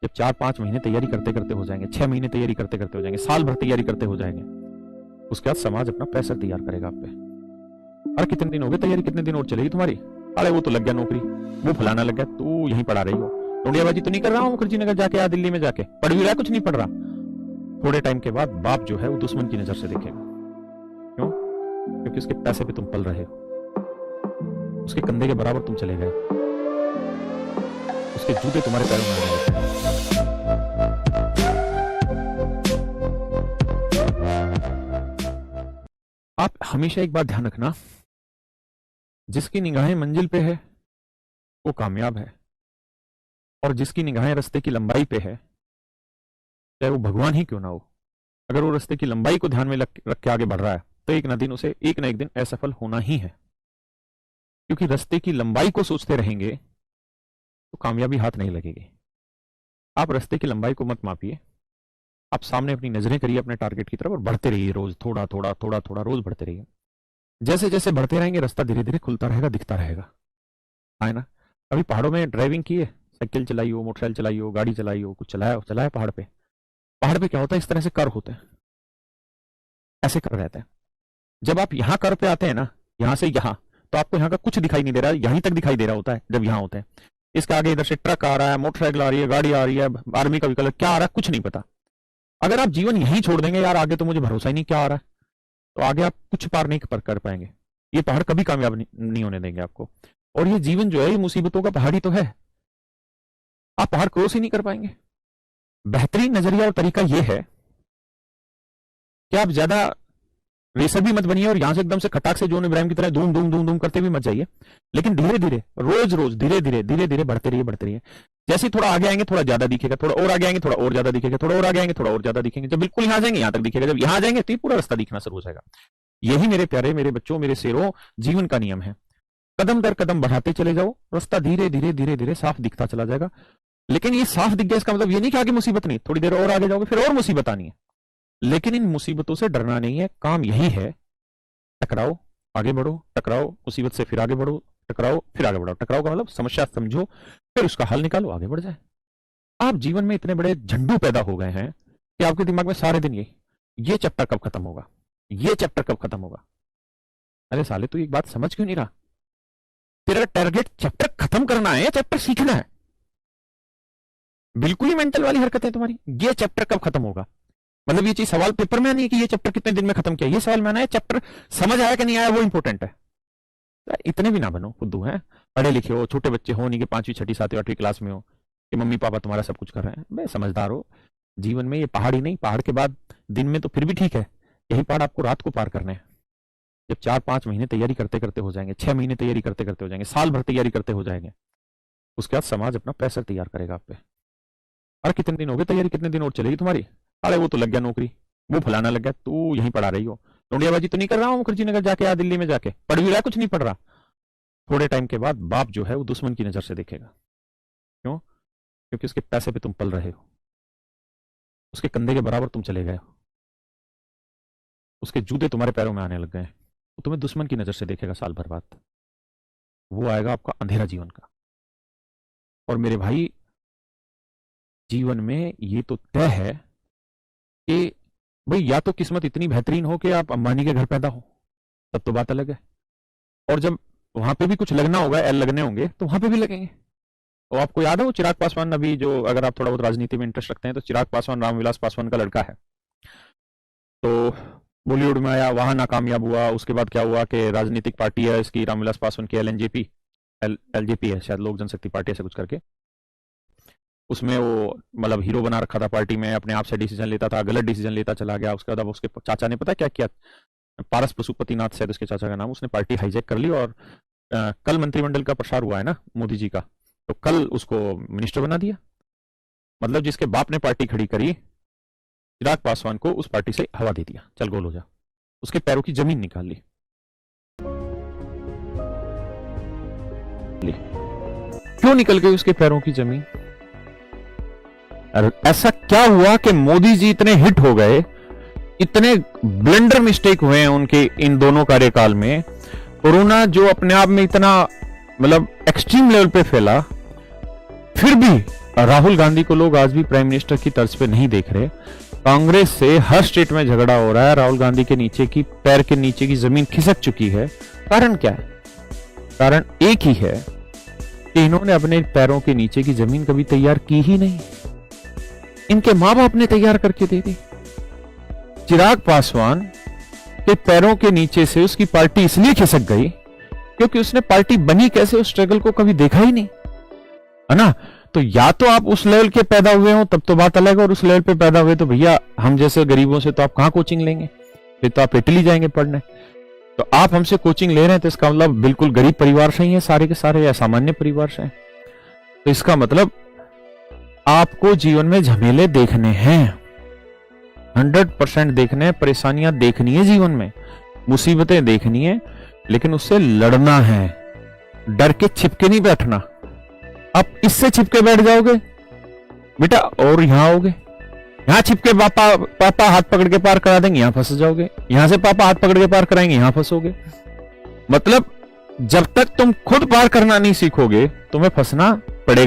जब 4-5 महीने तैयारी करते करते हो जाएंगे, 6 महीने तैयारी करते करते हो जाएंगे, साल भर तैयारी करते हो जाएंगे, उसके बाद समाज अपना प्रेशर तैयार करेगा आप पे। अरे कितने दिन हो गए तैयारी, कितने दिन और चलेगी तुम्हारी? अरे वो तो लग गया नौकरी, वो फलाना लग गया, तू यहीं पढ़ा रही हो। टोंडियाबाजी तो नहीं कर रहा हूँ मुखर्जी नगर जाके या दिल्ली में जाके पढ़ भी रहा, कुछ नहीं पढ़ रहा। थोड़े टाइम के बाद बाप जो है वो दुश्मन की नजर से देखेगा। क्यों? क्योंकि उसके पैसे पे तुम पल रहे हो, उसके कंधे के बराबर तुम चले गए, उसके जूते तुम्हारे पैरों में आने लगे। आप हमेशा एक बात ध्यान रखना, जिसकी निगाहें मंजिल पे है वो कामयाब है, और जिसकी निगाहें रास्ते की लंबाई पे है, चाहे वो भगवान ही क्यों ना हो, अगर वो रास्ते की लंबाई को ध्यान में रख के आगे बढ़ रहा है तो एक ना एक दिन असफल होना ही है। क्योंकि रास्ते की लंबाई को सोचते रहेंगे तो कामयाबी हाथ नहीं लगेगी। आप रास्ते की लंबाई को मत मापिए, आप सामने अपनी नजरें करिए अपने टारगेट की तरफ और बढ़ते रहिए, रोज थोड़ा थोड़ा थोड़ा थोड़ा रोज बढ़ते रहिए। जैसे जैसे बढ़ते रहेंगे रास्ता धीरे धीरे खुलता रहेगा, दिखता रहेगा, है ना। अभी पहाड़ों में ड्राइविंग की है, साइकिल चलाई हो, मोटरसाइकिल चलाई हो, गाड़ी चलाई हो, कुछ चलाया पहाड़ पे। पहाड़ पे क्या होता है, इस तरह से कर होते हैं, ऐसे कर रहते हैं। जब आप यहाँ कर पे आते हैं ना, यहाँ से यहाँ, तो आपको यहाँ का कुछ दिखाई नहीं दे रहा है, यहीं तक दिखाई दे रहा होता है जब यहाँ होते हैं। इसके आगे इधर से ट्रक आ रहा है, मोटरसाइकिल आ रही है, गाड़ी आ रही है, आर्मी का व्हीकल क्या आ रहा है, कुछ नहीं पता। अगर आप जीवन यहीं छोड़ देंगे, यार आगे तो मुझे भरोसा ही नहीं क्या आ रहा है, तो आगे आप कुछ पार नहीं कर पाएंगे। ये पहाड़ कभी कामयाब नहीं होने देंगे आपको। और ये जीवन जो है ये मुसीबतों का पहाड़ ही तो है, आप पहाड़ क्रॉस ही नहीं कर पाएंगे। बेहतरीन नजरिया और तरीका यह है कि आप ज्यादा रेसर भी मत बनिए और यहां से एकदम से खटाक से जोन इब्राहिम की तरह धूम धूम धूम धूम करते भी मत जाइए, लेकिन धीरे धीरे रोज रोज धीरे धीरे बढ़ते रहिए। जैसे थोड़ा आगे आएंगे थोड़ा ज्यादा दिखेगा, थोड़ा और आगे आएंगे थोड़ा और ज्यादा दिखेगा, थोड़ा और आगे आएंगे थोड़ा और ज्यादा दिखेंगे, जब बिल्कुल यहां जाएंगे यहां तक दिखेगा, जब यहां जाएंगे तो ये पूरा रास्ता दिखना शुरू हो जाएगा। यही मेरे प्यारे, मेरे बच्चों, मेरे शेरों, जीवन का नियम है। कदम दर कदम बढ़ाते चले जाओ, रास्ता धीरे धीरे साफ दिखता चला जाएगा। लेकिन ये साफ दिख गया इसका मतलब ये नहीं कि आगे मुसीबत नहीं, थोड़ी देर और आगे जाओगे फिर और मुसीबत आनी है। लेकिन इन मुसीबतों से डरना नहीं है, काम यही है, टकराओ आगे बढ़ो, टकराओ मुसीबत से फिर आगे बढ़ो, टकराओ फिर आगे बढ़ो। टकराओ का मतलब समस्या समझो, फिर उसका हल निकालो, आगे बढ़ जाए। आप जीवन में इतने बड़े झंडू पैदा हो गए हैं कि आपके दिमाग में सारे दिन ये चैप्टर कब खत्म होगा, ये चैप्टर कब खत्म होगा। अरे साले तू एक बात समझ क्यों नहीं रहा, तेरा टारगेट चैप्टर खत्म करना है या चैप्टर सीखना है? बिल्कुल ही मेंटल वाली हरकत है तुम्हारी। ये चैप्टर कब खत्म होगा, मतलब ये चीज सवाल पेपर में नहीं है कि ये चैप्टर कितने दिन में खत्म किया, ये सवाल में आना है चैप्टर समझ आया कि नहीं आया, वो इंपॉर्टेंट है। इतने भी ना बनो खुद्दू हैं, पढ़े लिखे हो, छोटे बच्चे हो, नहीं कि 5वीं 6ठी 7वीं 8वीं क्लास में हो कि मम्मी पापा तुम्हारा सब कुछ कर रहे हैं। भाई समझदार हो, जीवन में ये पहाड़ ही नहीं, पहाड़ के बाद दिन में तो फिर भी ठीक है, यही पहाड़ आपको रात को पार करने हैं। जब 4-5 महीने तैयारी करते करते हो जाएंगे, 6 महीने तैयारी करते करते हो जाएंगे, साल भर तैयारी करते हो जाएंगे, उसके बाद समाज अपना प्रेशर तैयार करेगा आप पे। अरे कितने दिन हो गए तैयारी, कितने दिन और चलेगी तुम्हारी? अरे वो तो लग गया नौकरी, वो फलाना लग गया, तू यहीं पढ़ा रही हो। टोंडियाबाजी तो नहीं कर रहा हूँ मुखर्जी नगर जाके या दिल्ली में जाके पढ़ भी रहा, कुछ नहीं पढ़ रहा। थोड़े टाइम के बाद बाप जो है वो दुश्मन की नजर से देखेगा। क्यों? क्योंकि उसके पैसे पे तुम पल रहे हो, उसके कंधे के बराबर तुम चले गए हो, उसके जूते तुम्हारे पैरों में आने लग गए, तो तुम्हें दुश्मन की नजर से देखेगा साल भर बाद। वो आएगा आपका अंधेरा जीवन का। और मेरे भाई जीवन में ये तो तय है कि भाई या तो किस्मत इतनी बेहतरीन हो कि आप अंबानी के घर पैदा हो, तब तो बात अलग है, और जब वहां पे भी कुछ लगना होगा, एल लगने होंगे, तो वहां पे भी लगेंगे। और आपको याद है वो चिराग पासवान, अभी जो अगर आप थोड़ा बहुत राजनीति में इंटरेस्ट रखते हैं तो चिराग पासवान रामविलास पासवान का लड़का है, तो बॉलीवुड में आया, वहां नाकामयाब हुआ। उसके बाद क्या हुआ कि राजनीतिक पार्टी है इसकी रामविलास पासवान की, एलजेपी है शायद, लोक जनशक्ति पार्टी ऐसा कुछ करके, उसमें वो मतलब हीरो बना रखा था पार्टी में, अपने आप से डिसीजन लेता था, गलत डिसीजन लेता चला गया। उसके बाद अब उसके चाचा ने पता क्या किया, पारस पशुपतिनाथ शायद उसके चाचा का नाम, उसने पार्टी हाईजैक कर ली और कल मंत्रिमंडल का प्रसार हुआ है ना मोदी जी का, तो कल उसको मिनिस्टर बना दिया। मतलब जिसके बाप ने पार्टी खड़ी करी, चिराग पासवान को उस पार्टी से हवा दे दिया, चल गोल हो जा, उसके पैरों की जमीन निकाल ली। क्यों निकल गई उसके पैरों की जमीन? ऐसा क्या हुआ कि मोदी जी इतने हिट हो गए, इतने ब्लंडर मिस्टेक हुए हैं उनके इन दोनों कार्यकाल में। कोरोना जो अपने आप में इतना मतलब एक्सट्रीम लेवल पे फैला, फिर भी राहुल गांधी को लोग आज भी प्राइम मिनिस्टर की तर्ज पे नहीं देख रहे। कांग्रेस से हर स्टेट में झगड़ा हो रहा है, राहुल गांधी के नीचे की पैर के नीचे की जमीन खिसक चुकी है। कारण क्या है? कारण एक ही है कि इन्होंने अपने पैरों के नीचे की जमीन कभी तैयार की ही नहीं, इनके मां बाप ने तैयार करके दे दी। चिराग पासवान के पैरों के नीचे से उसकी पार्टी इसलिए खिसक गई क्योंकि उसने पार्टी बनी कैसे उस स्ट्रगल को कभी देखा ही नहीं, है ना। तो या तो आप उस लेवल के पैदा हुए हो तब तो बात अलग है, और उस लेवल पे पैदा हुए तो भैया हम जैसे गरीबों से तो आप कहां कोचिंग लेंगे, फिर तो आप इटली जाएंगे पढ़ने। तो आप हमसे कोचिंग ले रहे हैं तो इसका मतलब बिल्कुल गरीब परिवार से ही है सारे के सारे, या सामान्य परिवार से हैं। तो इसका मतलब आपको जीवन में झमेले देखने हैं, 100% देखने हैं, परेशानियां देखनी है, जीवन में मुसीबतें देखनी है, लेकिन उससे लड़ना है, डर के छिपके नहीं बैठना। आप इससे छिपके बैठ जाओगे बेटा और यहां आओगे, यहां छिपके पापा हाथ पकड़ के पार करा देंगे, यहां फंस जाओगे, यहां से पापा हाथ पकड़ के पार कराएंगे, यहां फंसोगे। मतलब जब तक तुम खुद पार करना नहीं सीखोगे तुम्हें फंसना पड़ेगा।